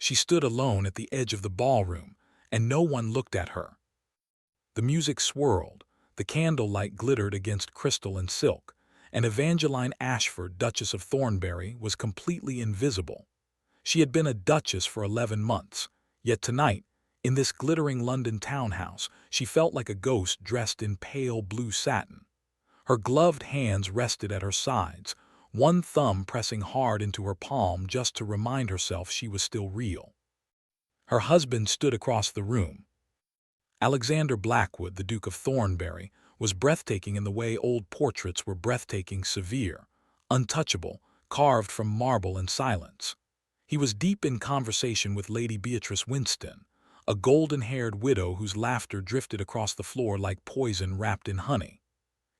She stood alone at the edge of the ballroom, and no one looked at her. The music swirled, the candlelight glittered against crystal and silk, and Evangeline Ashford, Duchess of Thornbury, was completely invisible. She had been a duchess for 11 months, yet tonight, in this glittering London townhouse, she felt like a ghost dressed in pale blue satin. Her gloved hands rested at her sides, one thumb pressing hard into her palm just to remind herself she was still real. Her husband stood across the room. Alexander Blackwood, the Duke of Thornbury, was breathtaking in the way old portraits were breathtaking, severe, untouchable, carved from marble and silence. He was deep in conversation with Lady Beatrice Winston, a golden-haired widow whose laughter drifted across the floor like poison wrapped in honey.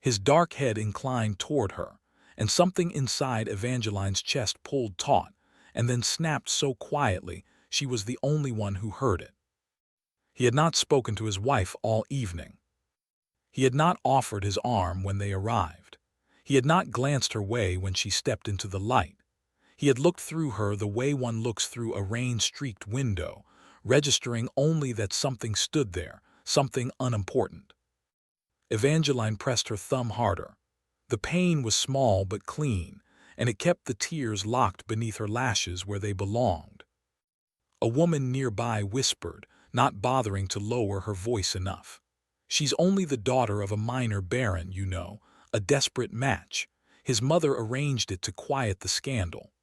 His dark head inclined toward her, and something inside Evangeline's chest pulled taut, and then snapped so quietly she was the only one who heard it. He had not spoken to his wife all evening. He had not offered his arm when they arrived. He had not glanced her way when she stepped into the light. He had looked through her the way one looks through a rain-streaked window, registering only that something stood there, something unimportant. Evangeline pressed her thumb harder. The pain was small but clean, and it kept the tears locked beneath her lashes where they belonged. A woman nearby whispered, not bothering to lower her voice enough. "She's only the daughter of a minor baron, you know, a desperate match. His mother arranged it to quiet the scandal."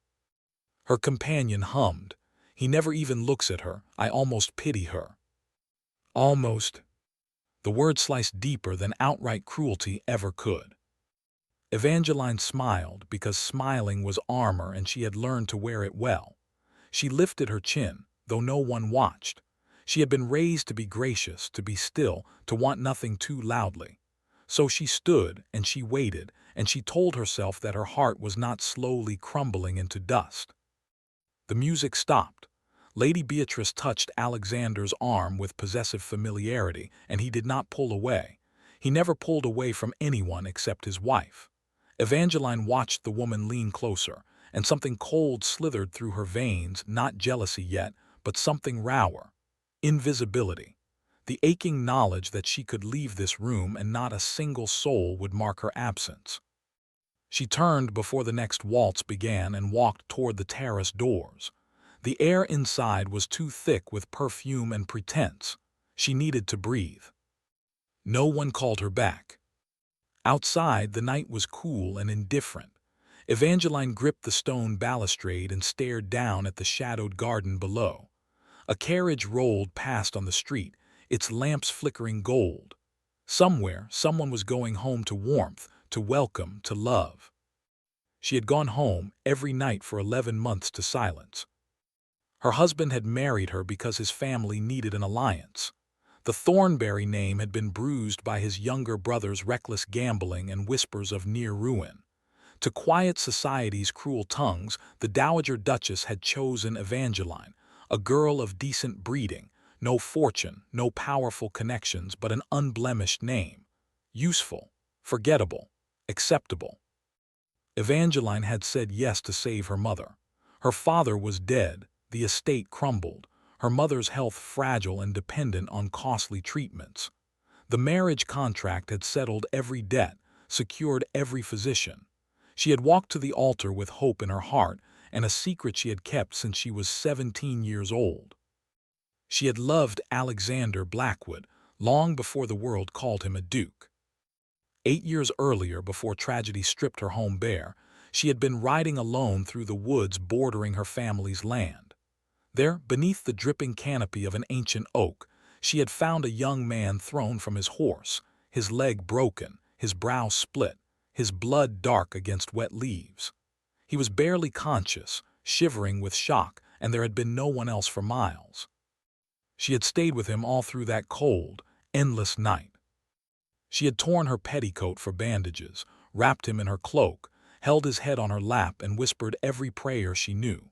Her companion hummed. "He never even looks at her. I almost pity her." Almost. The word sliced deeper than outright cruelty ever could. Evangeline smiled because smiling was armor and she had learned to wear it well. She lifted her chin, though no one watched. She had been raised to be gracious, to be still, to want nothing too loudly. So she stood and she waited, and she told herself that her heart was not slowly crumbling into dust. The music stopped. Lady Beatrice touched Alexander's arm with possessive familiarity, and he did not pull away. He never pulled away from anyone except his wife. Evangeline watched the woman lean closer, and something cold slithered through her veins, not jealousy yet, but something rawer. Invisibility. The aching knowledge that she could leave this room and not a single soul would mark her absence. She turned before the next waltz began and walked toward the terrace doors. The air inside was too thick with perfume and pretense. She needed to breathe. No one called her back. Outside, the night was cool and indifferent. Evangeline gripped the stone balustrade and stared down at the shadowed garden below. A carriage rolled past on the street, its lamps flickering gold. Somewhere, someone was going home to warmth, to welcome, to love. She had gone home every night for 11 months to silence. Her husband had married her because his family needed an alliance. The Thornbury name had been bruised by his younger brother's reckless gambling and whispers of near ruin. To quiet society's cruel tongues, the Dowager Duchess had chosen Evangeline, a girl of decent breeding, no fortune, no powerful connections, but an unblemished name. Useful, forgettable, acceptable. Evangeline had said yes to save her mother. Her father was dead, the estate crumbled, her mother's health fragile and dependent on costly treatments. The marriage contract had settled every debt, secured every physician. She had walked to the altar with hope in her heart and a secret she had kept since she was 17 years old. She had loved Alexander Blackwood long before the world called him a duke. 8 years earlier, before tragedy stripped her home bare, she had been riding alone through the woods bordering her family's land. There, beneath the dripping canopy of an ancient oak, she had found a young man thrown from his horse, his leg broken, his brow split, his blood dark against wet leaves. He was barely conscious, shivering with shock, and there had been no one else for miles. She had stayed with him all through that cold, endless night. She had torn her petticoat for bandages, wrapped him in her cloak, held his head on her lap and whispered every prayer she knew.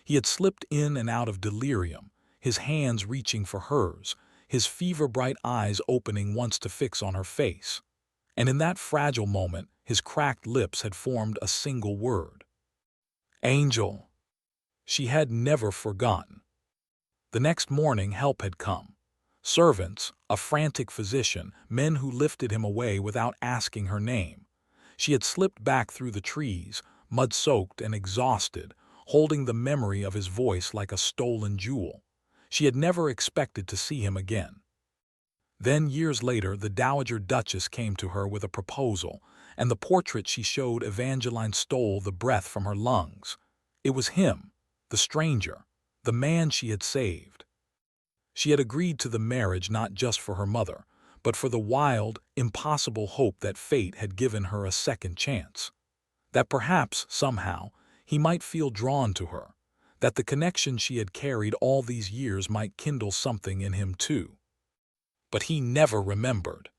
He had slipped in and out of delirium, his hands reaching for hers, his fever-bright eyes opening once to fix on her face. And in that fragile moment, his cracked lips had formed a single word. Angel. She had never forgotten. The next morning help had come. Servants, a frantic physician, men who lifted him away without asking her name. She had slipped back through the trees, mud-soaked and exhausted, holding the memory of his voice like a stolen jewel. She had never expected to see him again. Then, years later, the Dowager Duchess came to her with a proposal, and the portrait she showed Evangeline stole the breath from her lungs. It was him, the stranger, the man she had saved. She had agreed to the marriage not just for her mother, but for the wild, impossible hope that fate had given her a second chance. That perhaps, somehow, he might feel drawn to her, that the connection she had carried all these years might kindle something in him too. But he never remembered.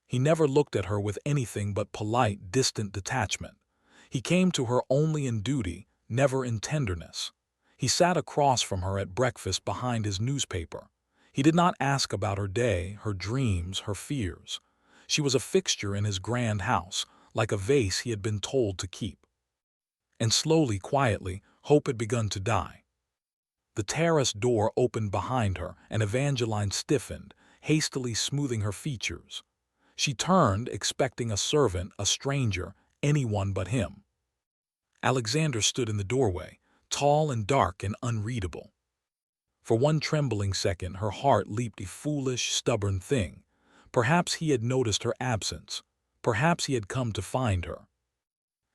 He never looked at her with anything but polite, distant detachment. He came to her only in duty, never in tenderness. He sat across from her at breakfast behind his newspaper. He did not ask about her day, her dreams, her fears. She was a fixture in his grand house, like a vase he had been told to keep. And slowly, quietly, hope had begun to die. The terrace door opened behind her, and Evangeline stiffened, hastily smoothing her features. She turned, expecting a servant, a stranger, anyone but him. Alexander stood in the doorway, tall and dark and unreadable. For one trembling second her heart leaped, a foolish, stubborn thing. Perhaps he had noticed her absence. Perhaps he had come to find her.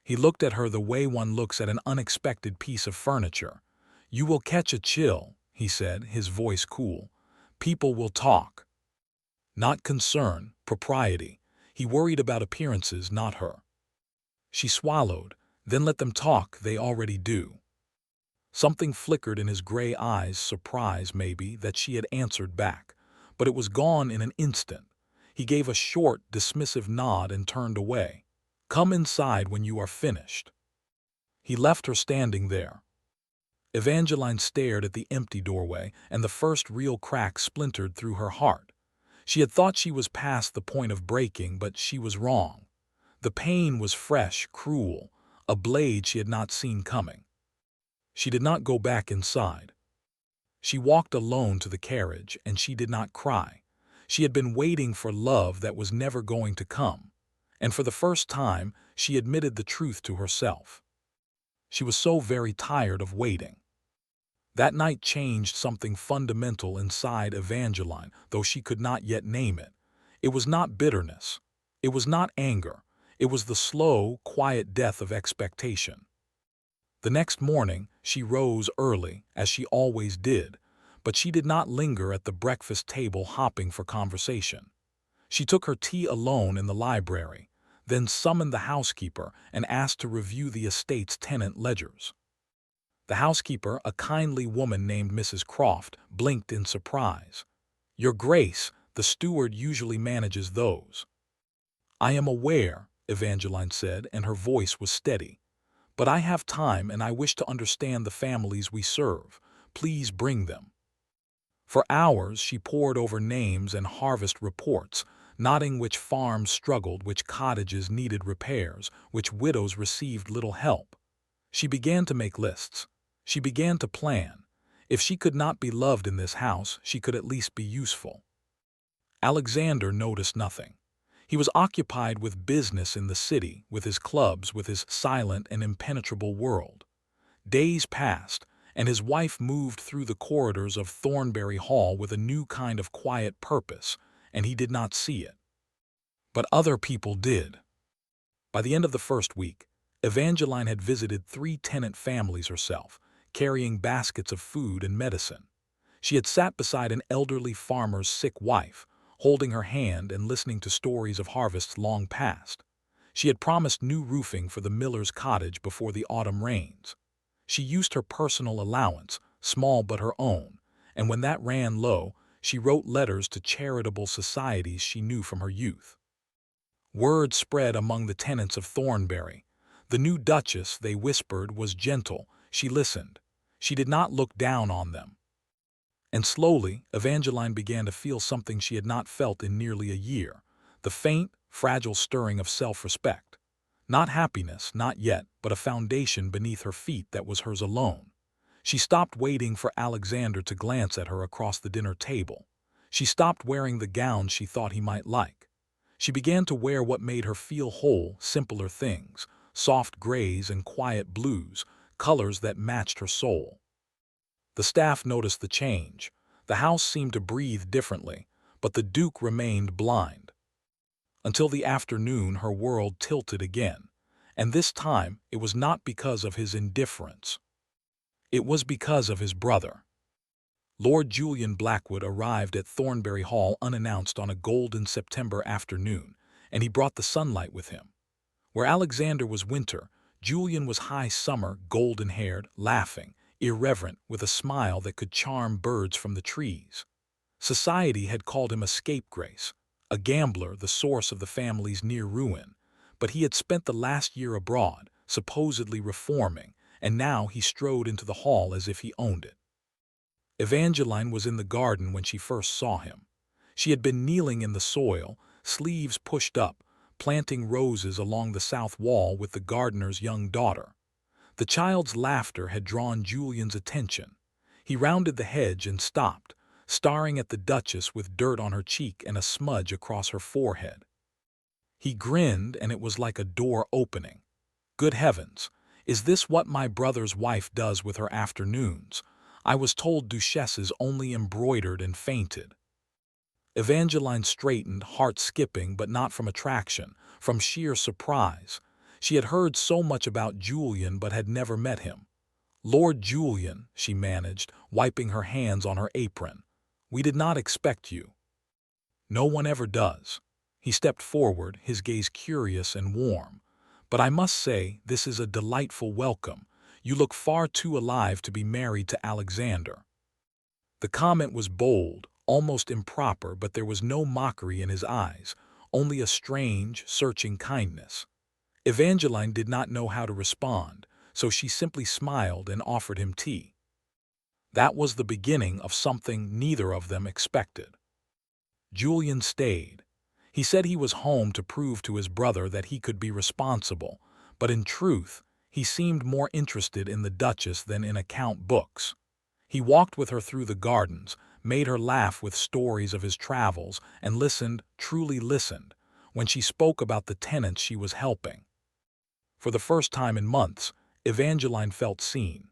He looked at her the way one looks at an unexpected piece of furniture. "You will catch a chill," he said, his voice cool. "People will talk." Not concern, propriety. He worried about appearances, not her. She swallowed. "Then let them talk, they already do." Something flickered in his gray eyes, surprise, maybe, that she had answered back. But it was gone in an instant. He gave a short, dismissive nod and turned away. "Come inside when you are finished." He left her standing there. Evangeline stared at the empty doorway, and the first real crack splintered through her heart. She had thought she was past the point of breaking, but she was wrong. The pain was fresh, cruel, a blade she had not seen coming. She did not go back inside. She walked alone to the carriage, and she did not cry. She had been waiting for love that was never going to come, and for the first time she admitted the truth to herself. She was so very tired of waiting. That night changed something fundamental inside Evangeline, though she could not yet name it. It was not bitterness. It was not anger. It was the slow, quiet death of expectation. The next morning, she rose early, as she always did, but she did not linger at the breakfast table hopping for conversation. She took her tea alone in the library, then summoned the housekeeper and asked to review the estate's tenant ledgers. The housekeeper, a kindly woman named Mrs. Croft, blinked in surprise. "Your Grace, the steward usually manages those." "I am aware," Evangeline said, and her voice was steady. "But I have time and I wish to understand the families we serve. Please bring them." For hours she pored over names and harvest reports, noting which farms struggled, which cottages needed repairs, which widows received little help. She began to make lists. She began to plan. If she could not be loved in this house, she could at least be useful. Alexander noticed nothing. He was occupied with business in the city, with his clubs, with his silent and impenetrable world. Days passed, and his wife moved through the corridors of Thornbury Hall with a new kind of quiet purpose, and he did not see it. But other people did. By the end of the first week, Evangeline had visited 3 tenant families herself, carrying baskets of food and medicine. She had sat beside an elderly farmer's sick wife, holding her hand and listening to stories of harvests long past. She had promised new roofing for the miller's cottage before the autumn rains. She used her personal allowance, small but her own, and when that ran low, she wrote letters to charitable societies she knew from her youth. Word spread among the tenants of Thornbury. The new duchess, they whispered, was gentle. She listened. She did not look down on them. And slowly, Evangeline began to feel something she had not felt in nearly a year, the faint, fragile stirring of self-respect. Not happiness, not yet, but a foundation beneath her feet that was hers alone. She stopped waiting for Alexander to glance at her across the dinner table. She stopped wearing the gown she thought he might like. She began to wear what made her feel whole, simpler things, soft grays and quiet blues, colors that matched her soul. The staff noticed the change. The house seemed to breathe differently, but the Duke remained blind. Until the afternoon, her world tilted again, and this time it was not because of his indifference. It was because of his brother. Lord Julian Blackwood arrived at Thornbury Hall unannounced on a golden September afternoon, and he brought the sunlight with him. Where Alexander was winter, Julian was high summer, golden-haired, laughing, irreverent, with a smile that could charm birds from the trees. Society had called him a scapegrace, a gambler, the source of the family's near ruin, but he had spent the last year abroad, supposedly reforming, and now he strode into the hall as if he owned it. Evangeline was in the garden when she first saw him. She had been kneeling in the soil, sleeves pushed up, planting roses along the south wall with the gardener's young daughter. The child's laughter had drawn Julian's attention. He rounded the hedge and stopped, staring at the Duchess with dirt on her cheek and a smudge across her forehead. He grinned, and it was like a door opening. Good heavens, is this what my brother's wife does with her afternoons? I was told duchesses only embroidered and fainted. Evangeline straightened, heart skipping, but not from attraction, from sheer surprise. She had heard so much about Julian but had never met him. "Lord Julian," she managed, wiping her hands on her apron. "We did not expect you." "No one ever does." He stepped forward, his gaze curious and warm. "But I must say, this is a delightful welcome. You look far too alive to be married to Alexander." The comment was bold, almost improper, but there was no mockery in his eyes, only a strange, searching kindness. Evangeline did not know how to respond, so she simply smiled and offered him tea. That was the beginning of something neither of them expected. Julian stayed. He said he was home to prove to his brother that he could be responsible, but in truth, he seemed more interested in the Duchess than in account books. He walked with her through the gardens, made her laugh with stories of his travels, and listened, truly listened, when she spoke about the tenants she was helping. For the first time in months, Evangeline felt seen.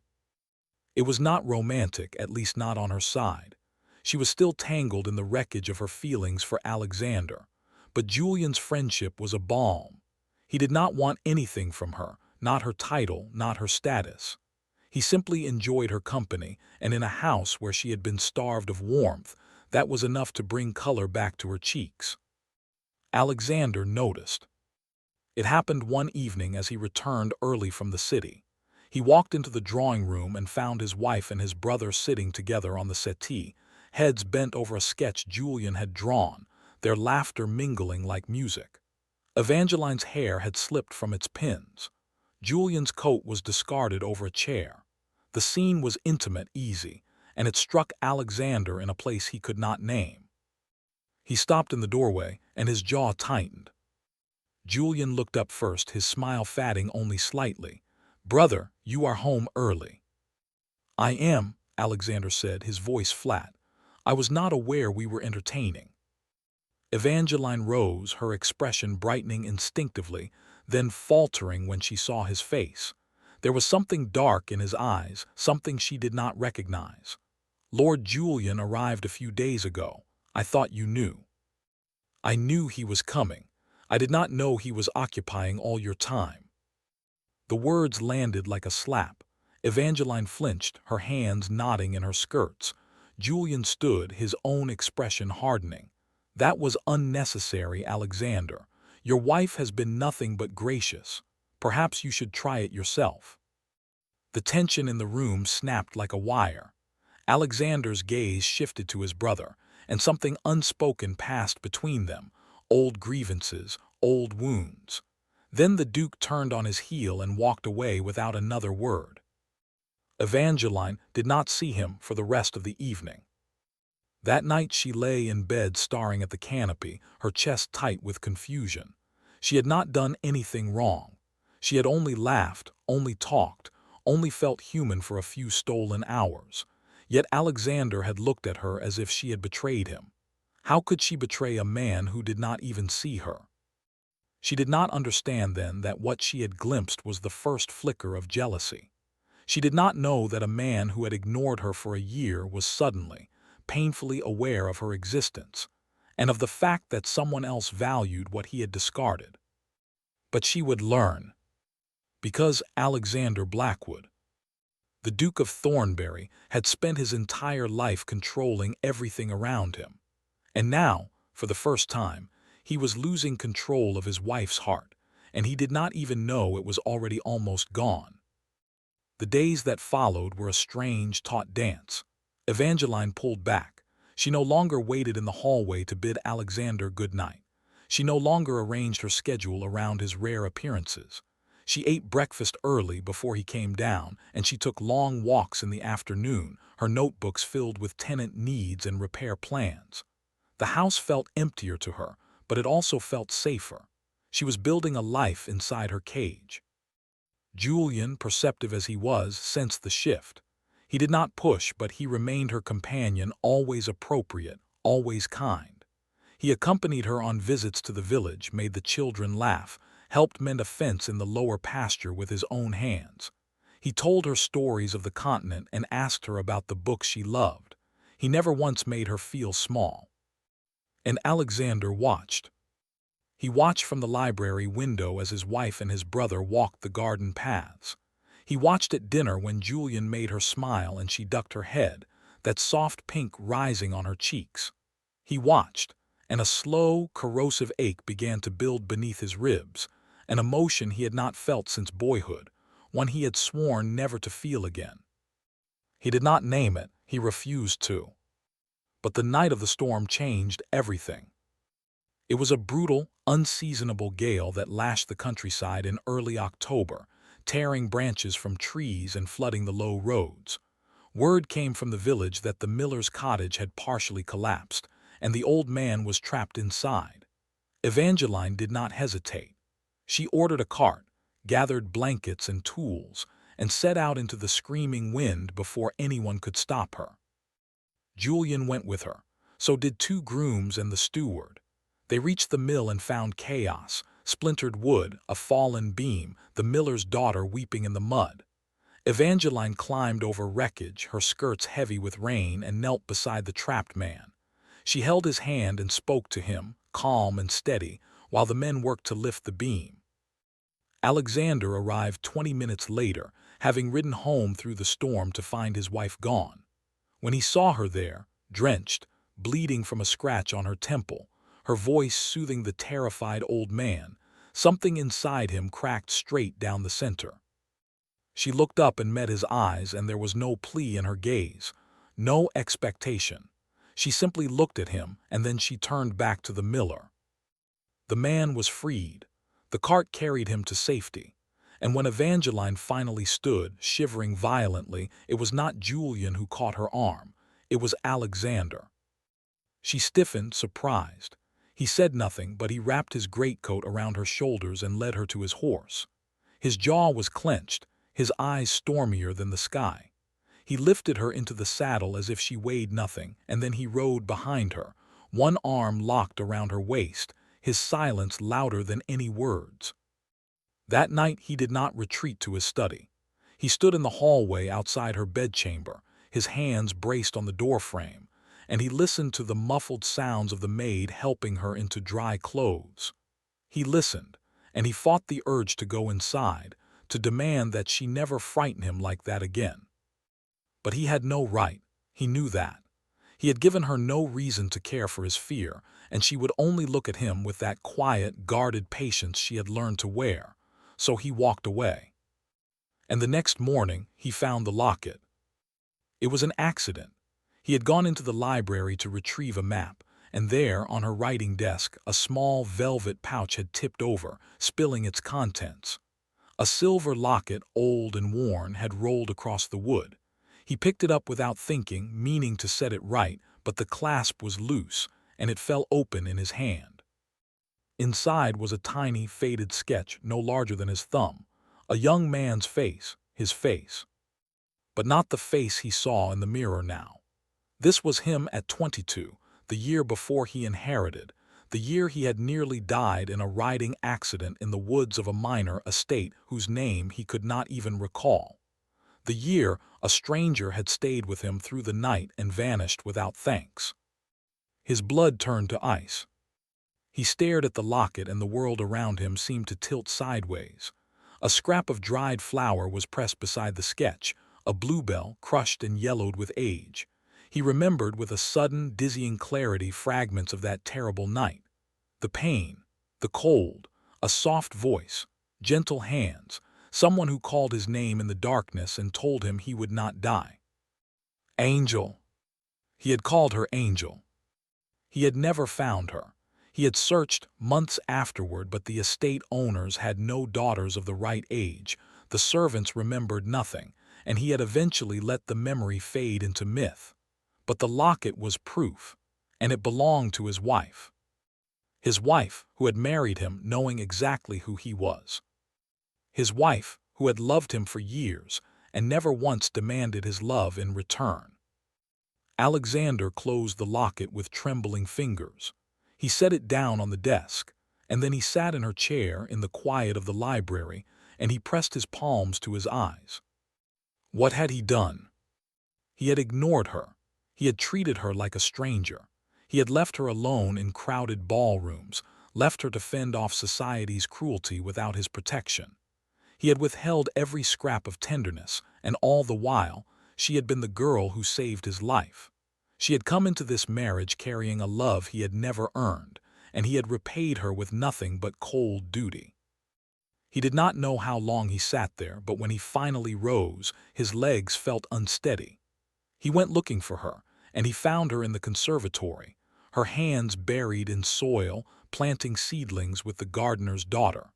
It was not romantic, at least not on her side. She was still tangled in the wreckage of her feelings for Alexander, but Julian's friendship was a balm. He did not want anything from her, not her title, not her status. He simply enjoyed her company, and in a house where she had been starved of warmth, that was enough to bring color back to her cheeks. Alexander noticed. It happened one evening as he returned early from the city. He walked into the drawing room and found his wife and his brother sitting together on the settee, heads bent over a sketch Julian had drawn, their laughter mingling like music. Evangeline's hair had slipped from its pins. Julian's coat was discarded over a chair. The scene was intimate, easy, and it struck Alexander in a place he could not name. He stopped in the doorway, and his jaw tightened. Julian looked up first, his smile fading only slightly. "Brother, you are home early." "I am," Alexander said, his voice flat. "I was not aware we were entertaining." Evangeline rose, her expression brightening instinctively, then faltering when she saw his face. There was something dark in his eyes, something she did not recognize. "Lord Julian arrived a few days ago. I thought you knew." "I knew he was coming. I did not know he was occupying all your time." The words landed like a slap. Evangeline flinched, her hands knotting in her skirts. Julian stood, his own expression hardening. "That was unnecessary, Alexander. Your wife has been nothing but gracious. Perhaps you should try it yourself." The tension in the room snapped like a wire. Alexander's gaze shifted to his brother, and something unspoken passed between them, old grievances, old wounds. Then the Duke turned on his heel and walked away without another word. Evangeline did not see him for the rest of the evening. That night she lay in bed staring at the canopy, her chest tight with confusion. She had not done anything wrong. She had only laughed, only talked, only felt human for a few stolen hours. Yet Alexander had looked at her as if she had betrayed him. How could she betray a man who did not even see her? She did not understand then that what she had glimpsed was the first flicker of jealousy. She did not know that a man who had ignored her for a year was suddenly, painfully aware of her existence, and of the fact that someone else valued what he had discarded. But she would learn. Because Alexander Blackwood, the Duke of Thornbury, had spent his entire life controlling everything around him. And now, for the first time, he was losing control of his wife's heart, and he did not even know it was already almost gone. The days that followed were a strange, taut dance. Evangeline pulled back. She no longer waited in the hallway to bid Alexander good night. She no longer arranged her schedule around his rare appearances. She ate breakfast early before he came down, and she took long walks in the afternoon, her notebooks filled with tenant needs and repair plans. The house felt emptier to her, but it also felt safer. She was building a life inside her cage. Julian, perceptive as he was, sensed the shift. He did not push, but he remained her companion, always appropriate, always kind. He accompanied her on visits to the village, made the children laugh, helped mend a fence in the lower pasture with his own hands. He told her stories of the continent and asked her about the books she loved. He never once made her feel small. And Alexander watched. He watched from the library window as his wife and his brother walked the garden paths. He watched at dinner when Julian made her smile and she ducked her head, that soft pink rising on her cheeks. He watched, and a slow, corrosive ache began to build beneath his ribs, an emotion he had not felt since boyhood, one he had sworn never to feel again. He did not name it, he refused to. But the night of the storm changed everything. It was a brutal, unseasonable gale that lashed the countryside in early October, tearing branches from trees and flooding the low roads. Word came from the village that the miller's cottage had partially collapsed, and the old man was trapped inside. Evangeline did not hesitate. She ordered a cart, gathered blankets and tools, and set out into the screaming wind before anyone could stop her. Julian went with her. So did 2 grooms and the steward. They reached the mill and found chaos, splintered wood, a fallen beam, the miller's daughter weeping in the mud. Evangeline climbed over wreckage, her skirts heavy with rain, and knelt beside the trapped man. She held his hand and spoke to him, calm and steady, while the men worked to lift the beam. Alexander arrived 20 minutes later, having ridden home through the storm to find his wife gone. When he saw her there, drenched, bleeding from a scratch on her temple, her voice soothing the terrified old man, something inside him cracked straight down the center. She looked up and met his eyes, and there was no plea in her gaze, no expectation. She simply looked at him, and then she turned back to the miller. The man was freed. The cart carried him to safety. And when Evangeline finally stood, shivering violently, it was not Julian who caught her arm. It was Alexander. She stiffened, surprised. He said nothing, but he wrapped his greatcoat around her shoulders and led her to his horse. His jaw was clenched, his eyes stormier than the sky. He lifted her into the saddle as if she weighed nothing, and then he rode behind her, one arm locked around her waist, his silence louder than any words. That night he did not retreat to his study. He stood in the hallway outside her bedchamber, his hands braced on the doorframe, and he listened to the muffled sounds of the maid helping her into dry clothes. He listened, and he fought the urge to go inside, to demand that she never frighten him like that again. But he had no right, he knew that. He had given her no reason to care for his fear, and she would only look at him with that quiet, guarded patience she had learned to wear. So he walked away. And the next morning, he found the locket. It was an accident. He had gone into the library to retrieve a map, and there, on her writing desk, a small velvet pouch had tipped over, spilling its contents. A silver locket, old and worn, had rolled across the wood. He picked it up without thinking, meaning to set it right, but the clasp was loose, and it fell open in his hand. Inside was a tiny, faded sketch no larger than his thumb, a young man's face, his face. But not the face he saw in the mirror now. This was him at 22, the year before he inherited, the year he had nearly died in a riding accident in the woods of a minor estate whose name he could not even recall. The year a stranger had stayed with him through the night and vanished without thanks. His blood turned to ice. He stared at the locket and the world around him seemed to tilt sideways. A scrap of dried flower was pressed beside the sketch, a bluebell crushed and yellowed with age. He remembered with a sudden, dizzying clarity fragments of that terrible night. The pain, the cold, a soft voice, gentle hands, someone who called his name in the darkness and told him he would not die. Angel. He had called her Angel. He had never found her. He had searched months afterward, but the estate owners had no daughters of the right age, the servants remembered nothing, and he had eventually let the memory fade into myth. But the locket was proof, and it belonged to his wife. His wife, who had married him knowing exactly who he was. His wife, who had loved him for years and never once demanded his love in return. Alexander closed the locket with trembling fingers. He set it down on the desk, and then he sat in her chair in the quiet of the library, and he pressed his palms to his eyes. What had he done? He had ignored her. He had treated her like a stranger. He had left her alone in crowded ballrooms, left her to fend off society's cruelty without his protection. He had withheld every scrap of tenderness, and all the while, she had been the girl who saved his life. She had come into this marriage carrying a love he had never earned, and he had repaid her with nothing but cold duty. He did not know how long he sat there, but when he finally rose, his legs felt unsteady. He went looking for her, and he found her in the conservatory, her hands buried in soil, planting seedlings with the gardener's daughter.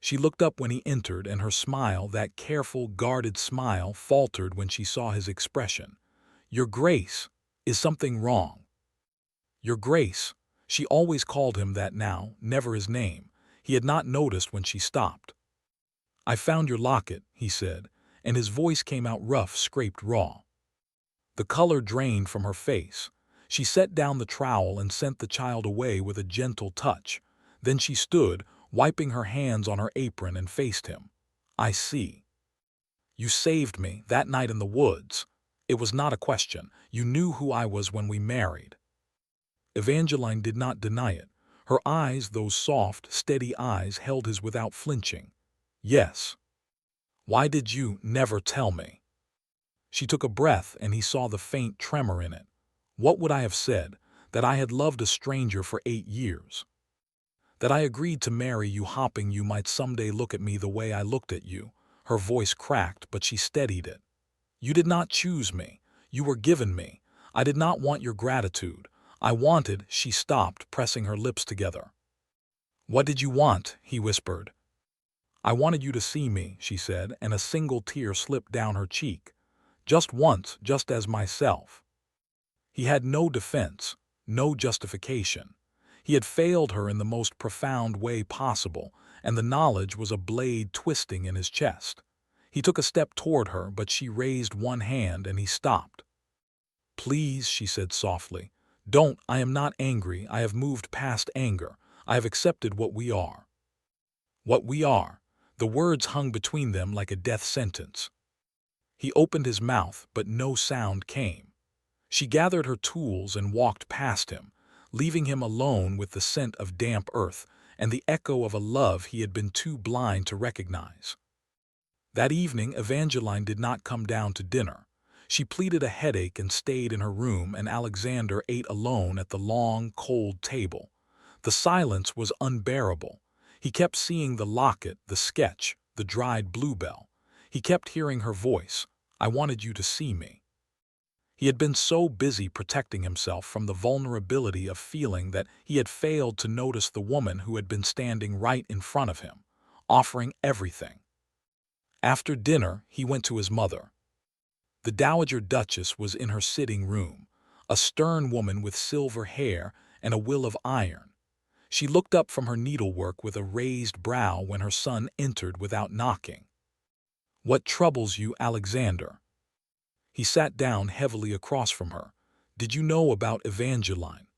She looked up when he entered, and her smile, that careful, guarded smile, faltered when she saw his expression. "Your Grace, is something wrong?" "Your Grace." She always called him that now, never his name. He had not noticed when she stopped. "I found your locket," he said, and his voice came out rough, scraped raw. The color drained from her face. She set down the trowel and sent the child away with a gentle touch. Then she stood, wiping her hands on her apron, and faced him. "I see. You saved me that night in the woods. It was not a question. You knew who I was when we married." Evangeline did not deny it. Her eyes, those soft, steady eyes, held his without flinching. "Yes. Why did you never tell me?" She took a breath, and he saw the faint tremor in it. "What would I have said? That I had loved a stranger for 8 years? That I agreed to marry you hoping you might someday look at me the way I looked at you?" Her voice cracked, but she steadied it. "You did not choose me. You were given me. I did not want your gratitude. I wanted—" She stopped, pressing her lips together. "What did you want?" he whispered. "I wanted you to see me," she said, and a single tear slipped down her cheek. "Just once, just as myself." He had no defense, no justification. He had failed her in the most profound way possible, and the knowledge was a blade twisting in his chest. He took a step toward her, but she raised one hand and he stopped. "Please," she said softly. "Don't. I am not angry. I have moved past anger. I have accepted what we are." What we are. The words hung between them like a death sentence. He opened his mouth, but no sound came. She gathered her tools and walked past him, leaving him alone with the scent of damp earth and the echo of a love he had been too blind to recognize. That evening, Evangeline did not come down to dinner. She pleaded a headache and stayed in her room, and Alexander ate alone at the long, cold table. The silence was unbearable. He kept seeing the locket, the sketch, the dried bluebell. He kept hearing her voice. "I wanted you to see me." He had been so busy protecting himself from the vulnerability of feeling that he had failed to notice the woman who had been standing right in front of him, offering everything. After dinner, he went to his mother. The Dowager Duchess was in her sitting room, a stern woman with silver hair and a will of iron. She looked up from her needlework with a raised brow when her son entered without knocking. What troubles you, Alexander? He sat down heavily across from her. Did you know about Evangeline?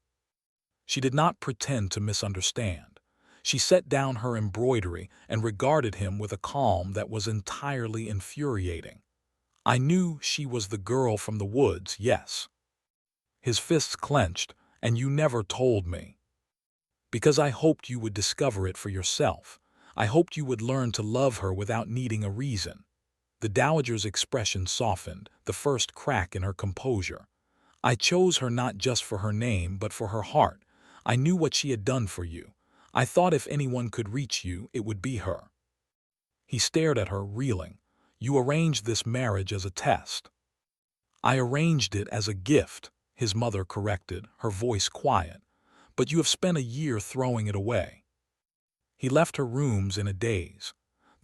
She did not pretend to misunderstand. She set down her embroidery and regarded him with a calm that was entirely infuriating. I knew she was the girl from the woods, yes. His fists clenched, and you never told me. Because I hoped you would discover it for yourself. I hoped you would learn to love her without needing a reason. The dowager's expression softened, the first crack in her composure. I chose her not just for her name, but for her heart. I knew what she had done for you. I thought if anyone could reach you, it would be her. He stared at her, reeling. You arranged this marriage as a test. I arranged it as a gift, his mother corrected, her voice quiet. But you have spent a year throwing it away. He left her rooms in a daze.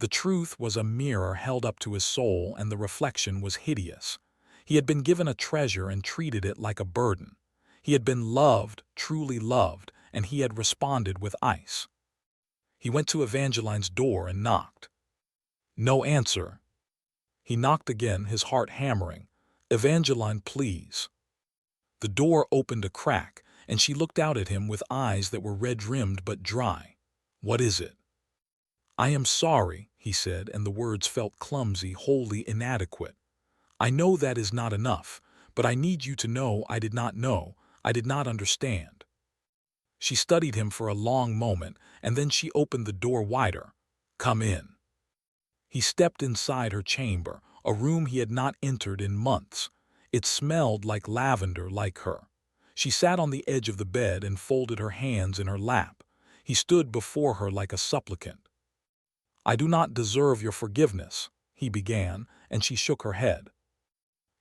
The truth was a mirror held up to his soul, and the reflection was hideous. He had been given a treasure and treated it like a burden. He had been loved, truly loved, and he had responded with ice. He went to Evangeline's door and knocked. No answer. He knocked again, his heart hammering. Evangeline, please. The door opened a crack, and she looked out at him with eyes that were red-rimmed but dry. What is it? I am sorry, he said, and the words felt clumsy, wholly inadequate. I know that is not enough, but I need you to know I did not know, I did not understand. She studied him for a long moment, and then she opened the door wider. Come in. He stepped inside her chamber, a room he had not entered in months. It smelled like lavender, like her. She sat on the edge of the bed and folded her hands in her lap. He stood before her like a supplicant. I do not deserve your forgiveness, he began, and she shook her head.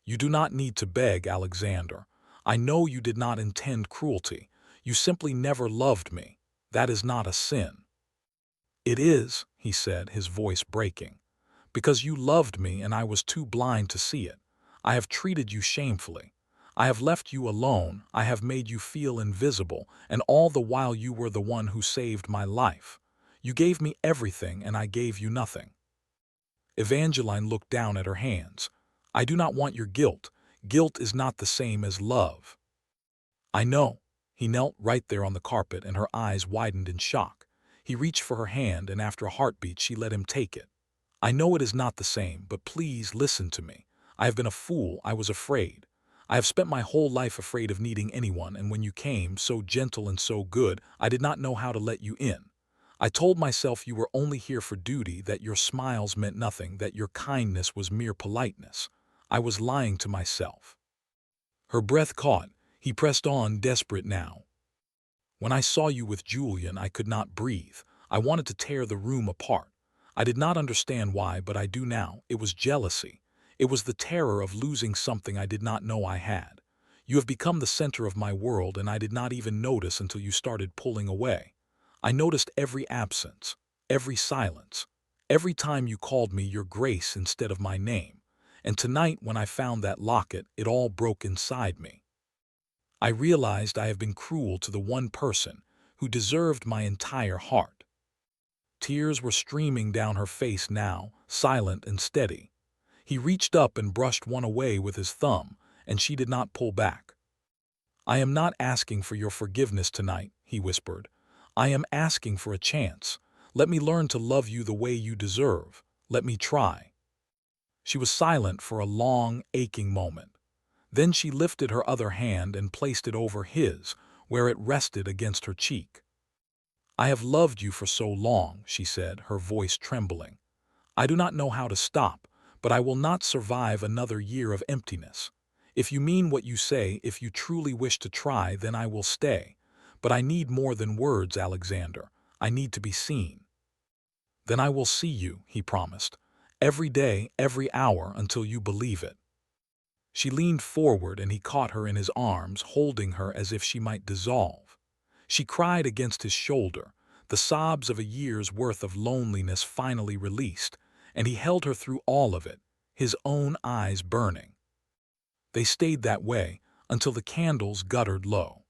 You do not need to beg, Alexander. I know you did not intend cruelty. You simply never loved me. That is not a sin. It is, he said, his voice breaking. Because you loved me and I was too blind to see it. I have treated you shamefully. I have left you alone, I have made you feel invisible, and all the while you were the one who saved my life. You gave me everything and I gave you nothing. Evangeline looked down at her hands. I do not want your guilt. Guilt is not the same as love. I know. He knelt right there on the carpet and her eyes widened in shock. He reached for her hand and after a heartbeat she let him take it. I know it is not the same, but please listen to me. I have been a fool, I was afraid. I have spent my whole life afraid of needing anyone, and when you came, so gentle and so good, I did not know how to let you in. I told myself you were only here for duty, that your smiles meant nothing, that your kindness was mere politeness. I was lying to myself. Her breath caught. He pressed on, desperate now. When I saw you with Julian, I could not breathe. I wanted to tear the room apart. I did not understand why, but I do now. It was jealousy. It was the terror of losing something I did not know I had. You have become the center of my world, and I did not even notice until you started pulling away. I noticed every absence, every silence, every time you called me your grace instead of my name. And tonight, when I found that locket, it all broke inside me. I realized I have been cruel to the one person who deserved my entire heart. Tears were streaming down her face now, silent and steady. He reached up and brushed one away with his thumb, and she did not pull back. I am not asking for your forgiveness tonight, he whispered. I am asking for a chance. Let me learn to love you the way you deserve. Let me try. She was silent for a long, aching moment. Then she lifted her other hand and placed it over his, where it rested against her cheek. I have loved you for so long, she said, her voice trembling. I do not know how to stop, but I will not survive another year of emptiness. If you mean what you say, if you truly wish to try, then I will stay. But I need more than words, Alexander. I need to be seen. Then I will see you, he promised. Every day, every hour, until you believe it. She leaned forward and he caught her in his arms, holding her as if she might dissolve. She cried against his shoulder, the sobs of a year's worth of loneliness finally released, and he held her through all of it, his own eyes burning. They stayed that way until the candles guttered low.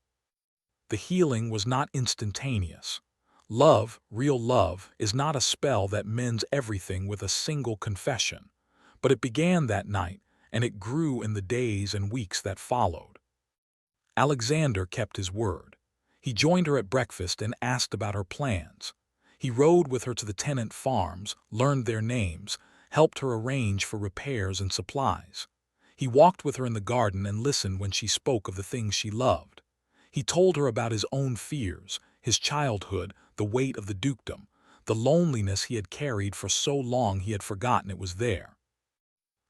The healing was not instantaneous. Love, real love, is not a spell that mends everything with a single confession. But it began that night, and it grew in the days and weeks that followed. Alexander kept his word. He joined her at breakfast and asked about her plans. He rode with her to the tenant farms, learned their names, helped her arrange for repairs and supplies. He walked with her in the garden and listened when she spoke of the things she loved. He told her about his own fears, his childhood, the weight of the dukedom, the loneliness he had carried for so long he had forgotten it was there.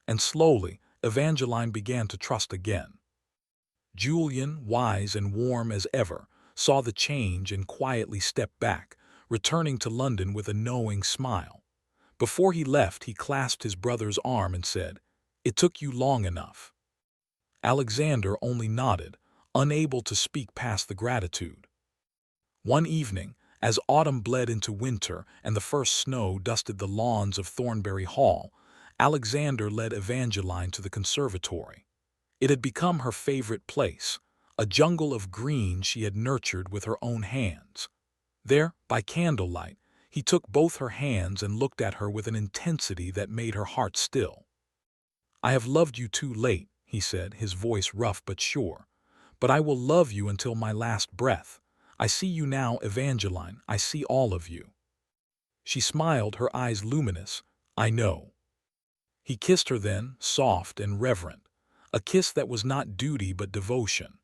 And slowly, Evangeline began to trust again. Julian, wise and warm as ever, saw the change and quietly stepped back, returning to London with a knowing smile. Before he left, he clasped his brother's arm and said, "It took you long enough." Alexander only nodded, unable to speak past the gratitude. One evening, as autumn bled into winter and the first snow dusted the lawns of Thornbury Hall, Alexander led Evangeline to the conservatory. It had become her favorite place, a jungle of green she had nurtured with her own hands. There, by candlelight, he took both her hands and looked at her with an intensity that made her heart still. "I have loved you too late," he said, his voice rough but sure. "But I will love you until my last breath. I see you now, Evangeline, I see all of you." She smiled, her eyes luminous. "I know." He kissed her then, soft and reverent, a kiss that was not duty but devotion.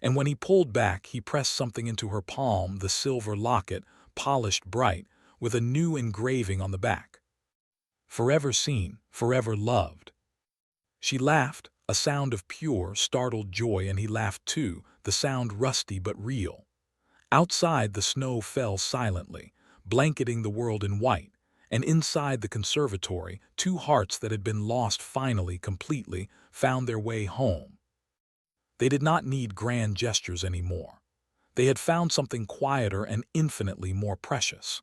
And when he pulled back, he pressed something into her palm, the silver locket, polished bright, with a new engraving on the back. "Forever seen, forever loved." She laughed, a sound of pure, startled joy, and he laughed too, the sound rusty but real. Outside, the snow fell silently, blanketing the world in white, and inside the conservatory, two hearts that had been lost finally, completely, found their way home. They did not need grand gestures anymore. They had found something quieter and infinitely more precious.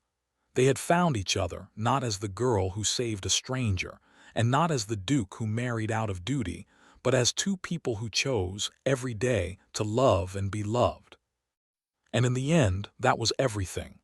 They had found each other, not as the girl who saved a stranger, and not as the duke who married out of duty, but as two people who chose, every day, to love and be loved. And in the end, that was everything.